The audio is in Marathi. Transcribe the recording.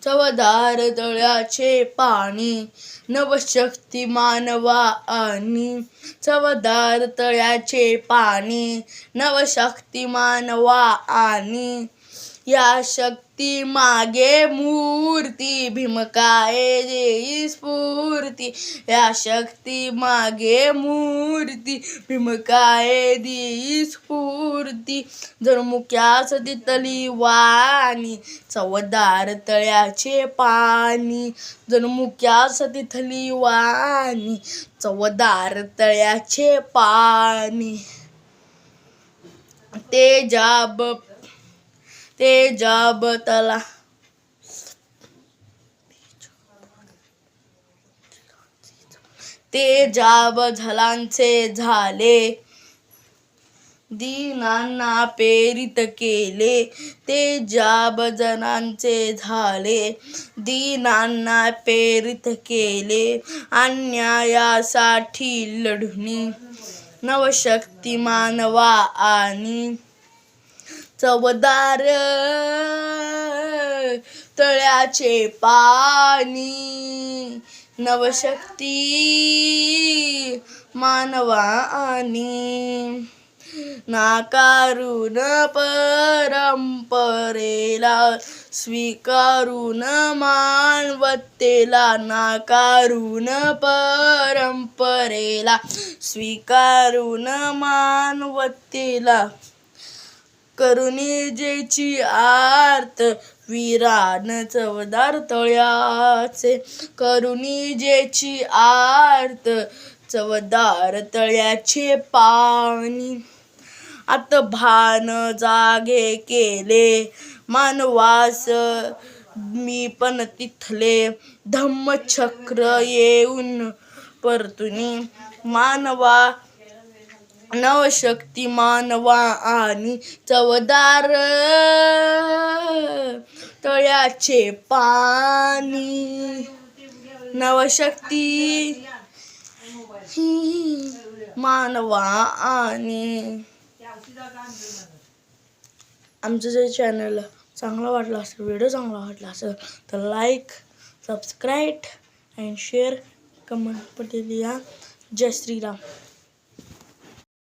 चवदार तळ्याचे पाणी नवशक्ती मानवा आणि चवदार तळ्याचे पाणी नवशक्ती मानवा आणि या शक्ती मागे मूर्ती भीमकाय देई स्फूर्ती या शक्ती मागे मूर्ती भीमकाय देई स्फूर्ती जणमुक्यास तिथली वाणी चवदार तळ्याचे पाणी जणमुक्यास तिथली वाणी चवदार तळ्याचे पाणी ते जाब झलांचे झाले दीनांना प्रेरित केले ते जाब जनांचे झाले दीनांना प्रेरित केले अन्यायासाठी लढुनी नवशक्ती मानवा आणि चवदार तळ्याचे पाणी नवशक्ती मानवा आणि नाकारून परंपरेला स्वीकारून मानवतेला नाकारून परंपरेला स्वीकारून मानवतेला करुणी जेची आर्त वीरान चवदार तळ्याचे करुणी जेची आर्त चवदार तळ्याचे पाणी आत भान जागे केले मानवास मी पण तिथले धम्मचक्र येऊन परतुनी मानवा नवशक्ती मानवा आणि चवदार तळ्याचे पाणी नवशक्ती मानवा आणि आमचं जे चॅनल चांगलं वाटलं असेल व्हिडिओ चांगला वाटला असेल तर like subscribe and share comment Patel या जय श्रीराम.